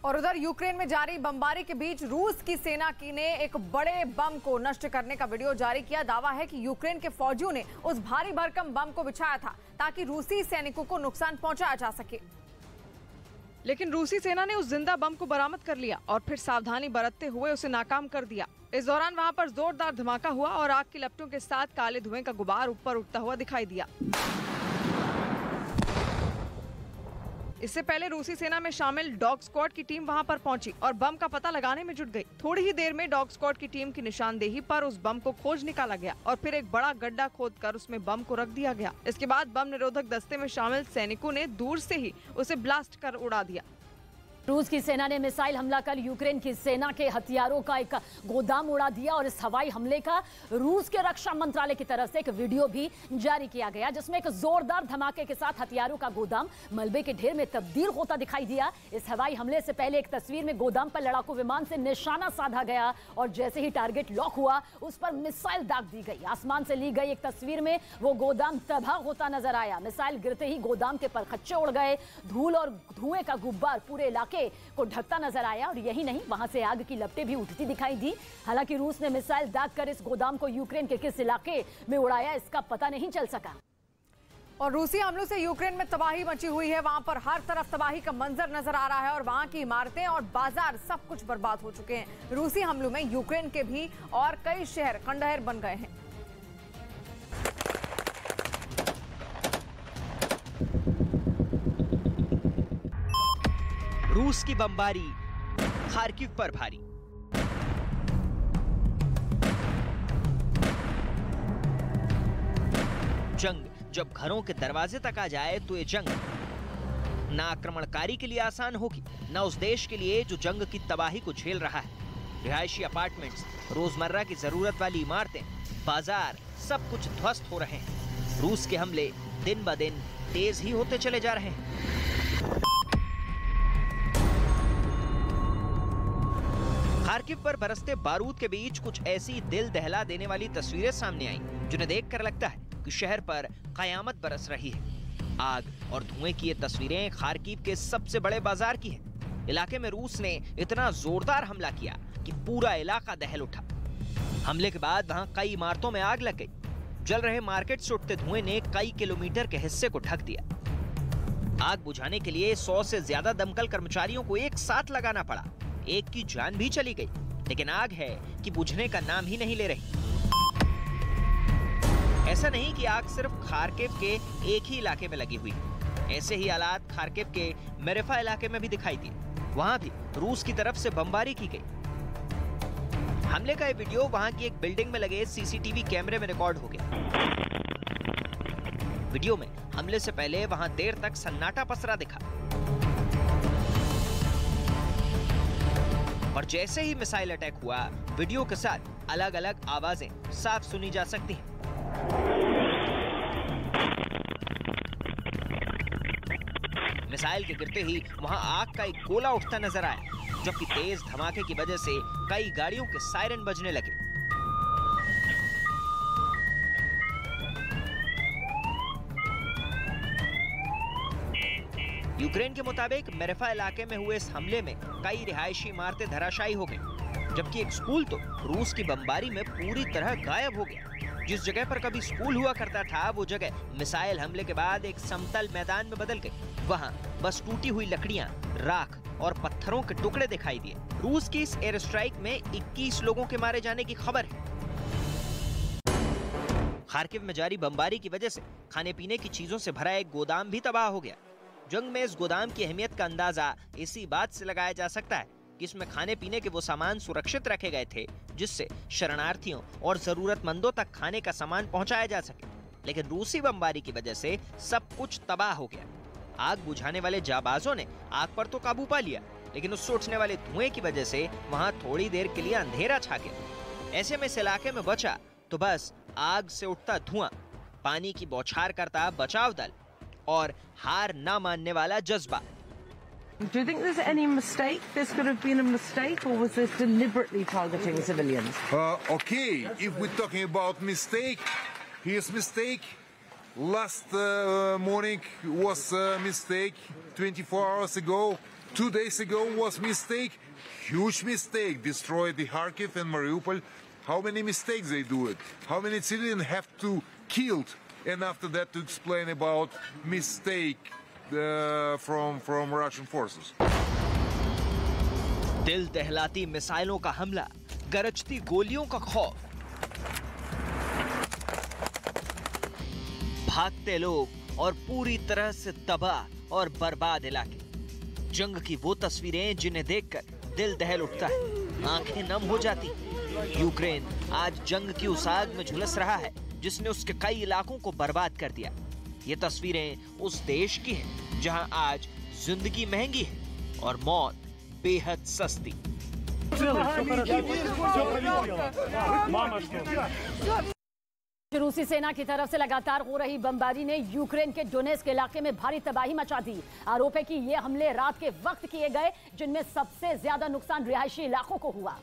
और उधर यूक्रेन में जारी बमबारी के बीच रूस की सेना ने एक बड़े बम को नष्ट करने का वीडियो जारी किया। दावा है कि यूक्रेन के फौजियों ने उस भारी भरकम बम को बिछाया था ताकि रूसी सैनिकों को नुकसान पहुंचाया जा सके। लेकिन रूसी सेना ने उस जिंदा बम को बरामद कर लिया और फिर सावधानी बरतते हुए उसे नाकाम कर दिया। इस दौरान वहां पर जोरदार धमाका हुआ और आग की लपटों के साथ काले धुएं का गुबार ऊपर उठता हुआ दिखाई दिया। इससे पहले रूसी सेना में शामिल डॉग स्क्वाड की टीम वहां पर पहुंची और बम का पता लगाने में जुट गई। थोड़ी ही देर में डॉग स्क्वाड की टीम की निशानदेही पर उस बम को खोज निकाला गया और फिर एक बड़ा गड्ढा खोदकर उसमें बम को रख दिया गया। इसके बाद बम निरोधक दस्ते में शामिल सैनिकों ने दूर से ही उसे ब्लास्ट कर उड़ा दिया। रूस की सेना ने मिसाइल हमला कर यूक्रेन की सेना के हथियारों का एक गोदाम उड़ा दिया और इस हवाई हमले का रूस के रक्षा मंत्रालय की तरफ से एक वीडियो भी जारी किया गया जिसमें एक जोरदार धमाके के साथ हथियारों का गोदाम मलबे के ढेर में तब्दील होता दिखाई दिया। इस हवाई हमले से पहले एक तस्वीर में गोदाम पर लड़ाकू विमान से निशाना साधा गया और जैसे ही टारगेट लॉक हुआ उस पर मिसाइल दाग दी गई। आसमान से ली गई एक तस्वीर में वो गोदाम तबाह होता नजर आया। मिसाइल गिरते ही गोदाम के परखच्चे उड़ गए। धूल और धुएं का गुब्बार पूरे इलाके को ढकता नजर आया और यही नहीं, वहां से आग की लपटें भी उठती दिखाई दी। हालांकि रूस ने मिसाइल दागकर इस गोदाम को यूक्रेन के किस इलाके में उड़ाया इसका पता नहीं चल सका। और रूसी हमलों से यूक्रेन में तबाही मची हुई है। वहां पर हर तरफ तबाही का मंजर नजर आ रहा है और वहां की इमारतें और बाजार सब कुछ बर्बाद हो चुके हैं। रूसी हमलों में यूक्रेन के भी और कई शहर खंडहर बन गए हैं। रूस की बमबारी खार्किव पर भारी। जंग जब घरों के दरवाजे तक आ जाए तो ये जंग न आक्रमणकारी के लिए आसान होगी, न उस देश के लिए जो जंग की तबाही को झेल रहा है। रिहायशी अपार्टमेंट्स, रोजमर्रा की जरूरत वाली इमारतें, बाजार सब कुछ ध्वस्त हो रहे हैं। रूस के हमले दिन ब दिन तेज ही होते चले जा रहे हैं। खार्किव पर बरसते बारूद के बीच कुछ ऐसी दिल दहला देने वाली तस्वीरें सामने आई जिन्हें देखकर लगता है कि शहर पर कयामत बरस रही है। आग और धुएं की ये तस्वीरें खार्किव के सबसे बड़े बाजार की हैं। इलाके में रूस ने इतना जोरदार हमला किया कि पूरा इलाका दहल उठा। हमले के बाद वहां कई इमारतों में आग लग गई। जल रहे मार्केट से उठते धुएं ने कई किलोमीटर के हिस्से को ढक दिया। आग बुझाने के लिए 100 से ज्यादा दमकल कर्मचारियों को एक साथ लगाना पड़ा। एक की जान भी चली गई, लेकिन आग है कि बुझने का नाम ही नहीं ले रही। ऐसा नहीं कि आग सिर्फ खार्किव के एक ही इलाके में लगी हुई। ऐसे ही हालात खार्किव के मेरेफा इलाके में भी दिखाई दिए। वहां भी रूस की तरफ से बमबारी की गई। हमले का ये वीडियो वहां की एक बिल्डिंग में लगे सीसीटीवी कैमरे में रिकॉर्ड हो गया। वीडियो में हमले से पहले वहां देर तक सन्नाटा पसरा दिखा और जैसे ही मिसाइल अटैक हुआ, वीडियो के साथ अलग अलग आवाजें साफ सुनी जा सकती हैं। मिसाइल के गिरते ही वहां आग का एक गोला उठता नजर आया, जबकि तेज धमाके की वजह से कई गाड़ियों के सायरन बजने लगे। यूक्रेन के मुताबिक मेरेफा इलाके में हुए इस हमले में कई रिहायशी इमारतें धराशायी हो गई, जबकि एक स्कूल तो रूस की बमबारी में पूरी तरह गायब हो गया। जिस जगह पर कभी स्कूल हुआ करता था, वो जगह मिसाइल हमले के बाद एक समतल मैदान में बदल गई। वहां बस टूटी हुई लकड़ियां, राख और पत्थरों के टुकड़े दिखाई दिए। रूस की इस एयर स्ट्राइक में 21 लोगों के मारे जाने की खबर है। खार्किव में जारी बमबारी की वजह से खाने पीने की चीजों से भरा एक गोदाम भी तबाह हो गया। जंग में इस गोदाम की अहमियत का अंदाजा इसी बात से लगाया जा सकता है कि इसमें खाने पीने के वो सामान सुरक्षित रखे गए थे जिससे शरणार्थियों और जरूरतमंदों तक खाने का सामान पहुंचाया जा सके। लेकिन रूसी बमबारी की वजह से सब कुछ तबाह हो गया। आग बुझाने वाले जाबाजों ने आग पर तो काबू पा लिया, लेकिन उससे उठने वाले धुएं की वजह से वहां थोड़ी देर के लिए अंधेरा छा गया। ऐसे में इस इलाके में बचा तो बस आग से उठता धुआं, पानी की बौछार करता बचाव दल और हार ना मानने वाला जज्बा। Do you think there's any mistake? This could have been a mistake, or was this deliberately targeting civilians? Okay, if we're talking about mistake, here's mistake. Last morning was a mistake 24 hours ago. 2 days ago was mistake, huge mistake, destroyed the Kharkiv and Mariupol. How many mistakes they do it? How many civilians have to killed? And after that to explain about mistake from Russian forces. दिल दहलाती मिसाइलों का हमला, गरजती गोलियों का खौफ, भागते लोग और पूरी तरह से तबाह और बर्बाद इलाके। जंग की वो तस्वीरें जिन्हें देखकर दिल दहल उठता है, आंखें नम हो जाती। यूक्रेन आज जंग की उस आग में झुलस रहा है जिसने उसके कई इलाकों को बर्बाद कर दिया। ये तस्वीरें उस देश की हैं जहां आज जिंदगी महंगी है और मौत बेहद सस्ती। रूसी सेना की तरफ से लगातार हो रही बमबारी ने यूक्रेन के डोनेस्क इलाके में भारी तबाही मचा दी। आरोप है कि ये हमले रात के वक्त किए गए, जिनमें सबसे ज्यादा नुकसान रिहायशी इलाकों को हुआ।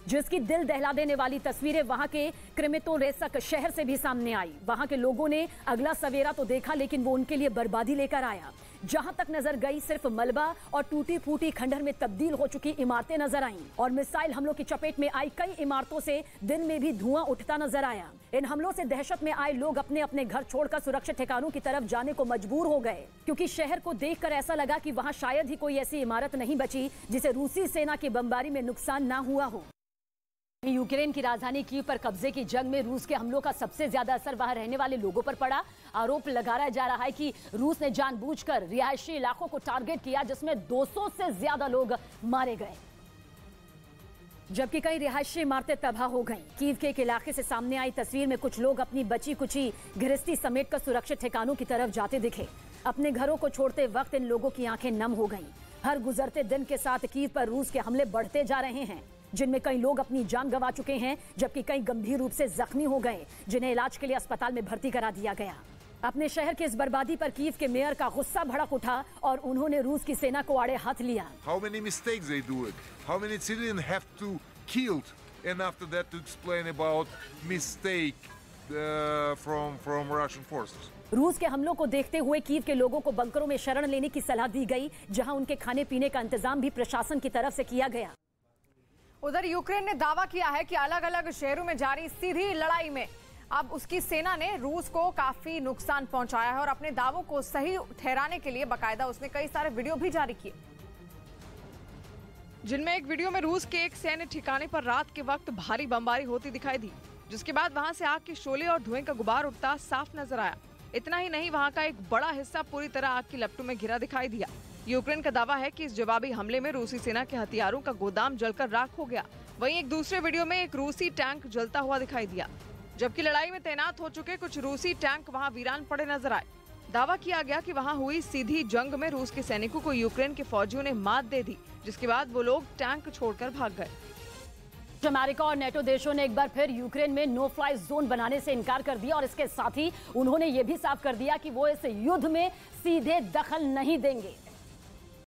जिसकी दिल दहला देने वाली तस्वीरें वहां के क्रेमेटोरेस्क शहर से भी सामने आई। वहां के लोगों ने अगला सवेरा तो देखा, लेकिन वो उनके लिए बर्बादी लेकर आया। जहां तक नजर गई सिर्फ मलबा और टूटी फूटी खंडहर में तब्दील हो चुकी इमारतें नजर आईं और मिसाइल हमलों की चपेट में आई कई इमारतों से दिन में भी धुआं उठता नजर आया। इन हमलों से दहशत में आए लोग अपने अपने घर छोड़कर सुरक्षित ठिकानों की तरफ जाने को मजबूर हो गए, क्योंकि शहर को देखकर ऐसा लगा कि वहां शायद ही कोई ऐसी इमारत नहीं बची जिसे रूसी सेना की बमबारी में नुकसान ना हुआ हो। यूक्रेन की राजधानी कीव पर कब्जे की जंग में रूस के हमलों का सबसे ज्यादा असर वहां रहने वाले लोगों पर पड़ा। आरोप लगाया जा रहा है कि रूस ने जानबूझकर रिहायशी इलाकों को टारगेट किया, जिसमें 200 से ज्यादा लोग मारे गए, जबकि कई रिहायशी इमारतें तबाह हो गईं। कीव के एक इलाके से सामने आई तस्वीर में कुछ लोग अपनी बची कुची गृहस्थी समेटकर सुरक्षित ठिकानों की तरफ जाते दिखे। अपने घरों को छोड़ते वक्त इन लोगों की आंखें नम हो गईं। हर गुजरते दिन के साथ कीव पर रूस के हमले बढ़ते जा रहे हैं, जिनमें कई लोग अपनी जान गंवा चुके हैं, जबकि कई गंभीर रूप से जख्मी हो गए, जिन्हें इलाज के लिए अस्पताल में भर्ती करा दिया गया। अपने शहर की इस बर्बादी पर कीव के मेयर का गुस्सा भड़क उठा और उन्होंने रूस की सेना को आड़े हाथ लिया। How many mistakes they do it? How many civilians have to killed? And after that to explain about mistake from Russian forces. रूस के हमलों को देखते हुए कीव के लोगों को बंकरों में शरण लेने की सलाह दी गई, जहां उनके खाने पीने का इंतजाम भी प्रशासन की तरफ से किया गया। उधर यूक्रेन ने दावा किया है कि अलग अलग शहरों में जारी सीधी लड़ाई में अब उसकी सेना ने रूस को काफी नुकसान पहुंचाया है और अपने दावों को सही ठहराने के लिए बाकायदा उसने कई सारे वीडियो भी जारी किए, जिनमें एक वीडियो में रूस के एक सैन्य ठिकाने पर रात के वक्त भारी बमबारी होती दिखाई दी, जिसके बाद वहां से आग के शोले और धुएं का गुबार उठता साफ नजर आया। इतना ही नहीं, वहां का एक बड़ा हिस्सा पूरी तरह आग की लपटों में घिरा दिखाई दिया। यूक्रेन का दावा है कि इस जवाबी हमले में रूसी सेना के हथियारों का गोदाम जलकर राख हो गया। वहीं एक दूसरे वीडियो में एक रूसी टैंक जलता हुआ दिखाई दिया, जबकि लड़ाई में तैनात हो चुके कुछ रूसी टैंक वहां वीरान पड़े नजर आए। दावा किया गया कि वहां हुई सीधी जंग में रूस के सैनिकों को यूक्रेन के फौजियों ने मात दे दी, जिसके बाद वो लोग टैंक छोड़कर भाग गए। अमेरिका और नेटो देशों ने एक बार फिर यूक्रेन में नो फ्लाई जोन बनाने से इनकार कर दिया और इसके साथ ही उन्होंने ये भी साफ कर दिया कि वो इस युद्ध में सीधे दखल नहीं देंगे।